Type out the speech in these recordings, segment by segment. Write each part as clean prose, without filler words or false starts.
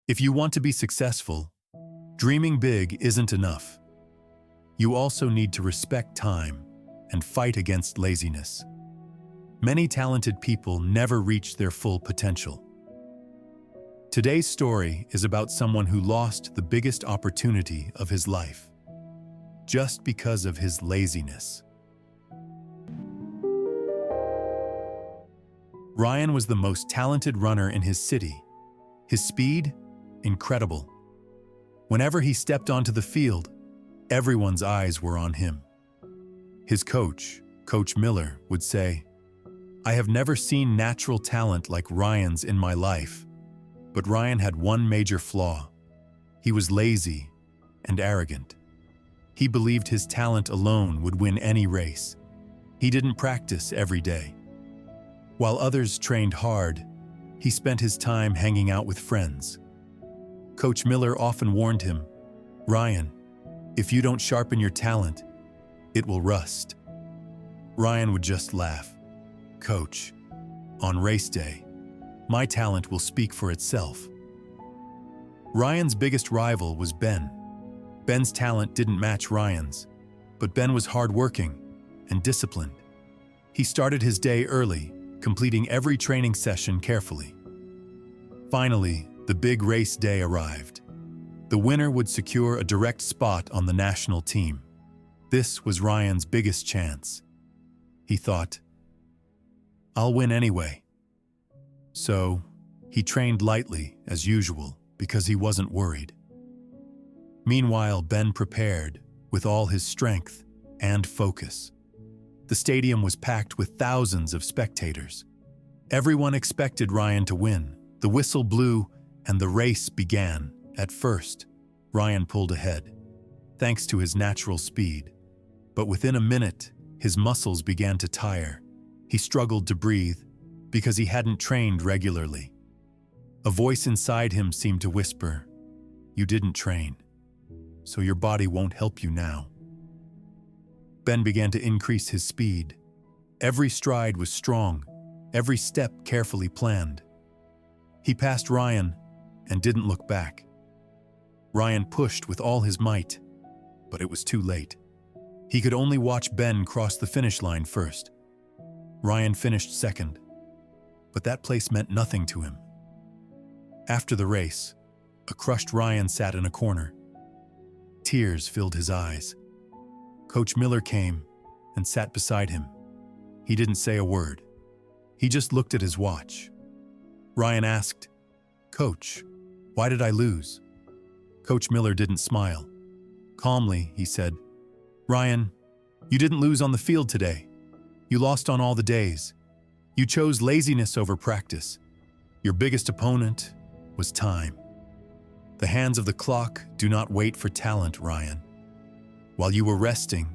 If you want to be successful, dreaming big isn't enough. You also need to respect time and fight against laziness. Many talented people never reach their full potential. Today's story is about someone who lost the biggest opportunity of his life, just because of his laziness. Ryan was the most talented runner in his city. His speed, incredible. Whenever he stepped onto the field, everyone's eyes were on him. His coach, Coach Miller, would say, "I have never seen natural talent like Ryan's in my life." But Ryan had one major flaw. He was lazy and arrogant. He believed his talent alone would win any race. He didn't practice every day. While others trained hard, he spent his time hanging out with friends. Coach Miller often warned him, "Ryan, if you don't sharpen your talent, it will rust." Ryan would just laugh. "Coach, on race day, my talent will speak for itself." Ryan's biggest rival was Ben. Ben's talent didn't match Ryan's, but Ben was hardworking and disciplined. He started his day early, completing every training session carefully. Finally, the big race day arrived. The winner would secure a direct spot on the national team. This was Ryan's biggest chance. He thought, "I'll win anyway." So, he trained lightly, as usual, because he wasn't worried. Meanwhile, Ben prepared with all his strength and focus. The stadium was packed with thousands of spectators. Everyone expected Ryan to win. The whistle blew, and the race began. At first, Ryan pulled ahead, thanks to his natural speed. But within a minute, his muscles began to tire. He struggled to breathe, because he hadn't trained regularly. A voice inside him seemed to whisper, "You didn't train, so your body won't help you now." Ben began to increase his speed. Every stride was strong, every step carefully planned. He passed Ryan and didn't look back. Ryan pushed with all his might, but it was too late. He could only watch Ben cross the finish line first. Ryan finished second, but that place meant nothing to him. After the race, a crushed Ryan sat in a corner. Tears filled his eyes. Coach Miller came and sat beside him. He didn't say a word. He just looked at his watch. Ryan asked, "Coach, why did I lose?" Coach Miller didn't smile. Calmly, he said, "Ryan, you didn't lose on the field today. You lost on all the days. You chose laziness over practice. Your biggest opponent was time. The hands of the clock do not wait for talent, Ryan. While you were resting,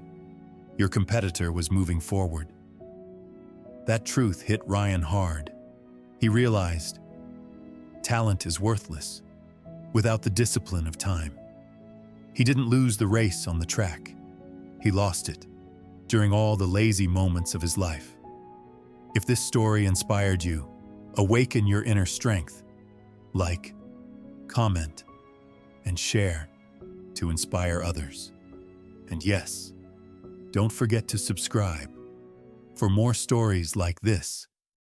your competitor was moving forward." That truth hit Ryan hard. He realized talent is worthless without the discipline of time. He didn't lose the race on the track. He lost it during all the lazy moments of his life. If this story inspired you, awaken your inner strength. Like, comment, and share to inspire others. And yes, don't forget to subscribe for more stories like this.